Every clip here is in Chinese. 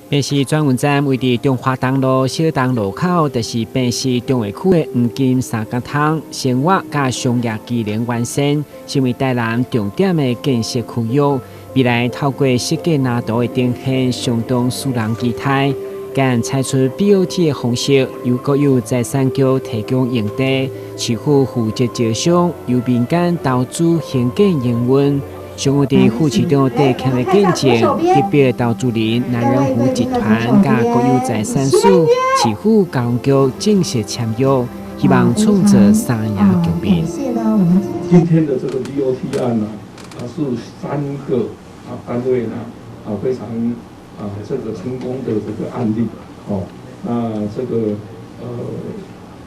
便是转运站位伫中华东路小东路口，就是便是中华区的黄金三角汤生活甲商业机能完成，成为台南重点的建设区域。未来透过设计难度的呈现，相当使人期待。敢采取 BOT 的方式，由国有财产局提供用地，市府负责招商，由民间投资兴建营运。上午伫副市长地欠的见证，特别投资人南仁湖集团甲国有财产署、市府交通局正式签约，希望创造三赢局面。今天的这个 BOT 案呢，是3个单位呢非常这个成功的这个案例哦。那这个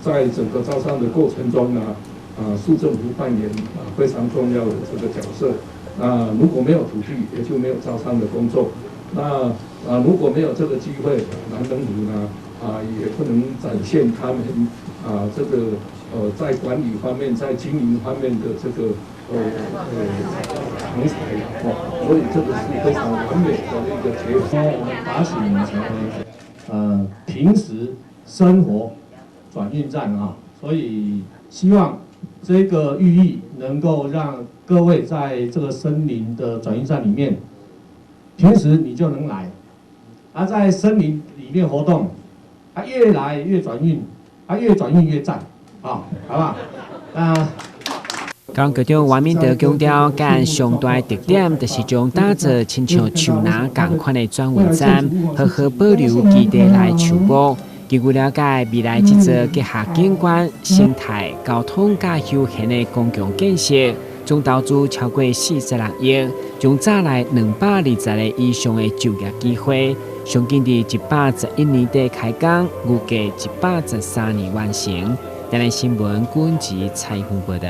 在整个招商的过程中呢，市政府扮演非常重要的这个角色。如果没有土地，也就没有招商的工作。如果没有这个机会，南仁湖呢也不能展现他们这个在管理方面、在经营方面的这个长才所以这个是非常完美的一个结合。我们把水成为平时生活转运站所以希望这个寓意能够让各位在这个森林的转运站里面，平时你就能来，在森林里面活动，越来越转运，越转运越赞，好不好？高雄局长王敏德强调，干上大特点就是将打造亲像树林同款的转运站，好好保留基地内树木。据了解，未来这座结合景观、生态、交通甲休闲的公共建设，总投资超过46亿，将带来220个以上的就业机会。上紧伫111年底开工，预计113年完成。台南新闻管制采访报道。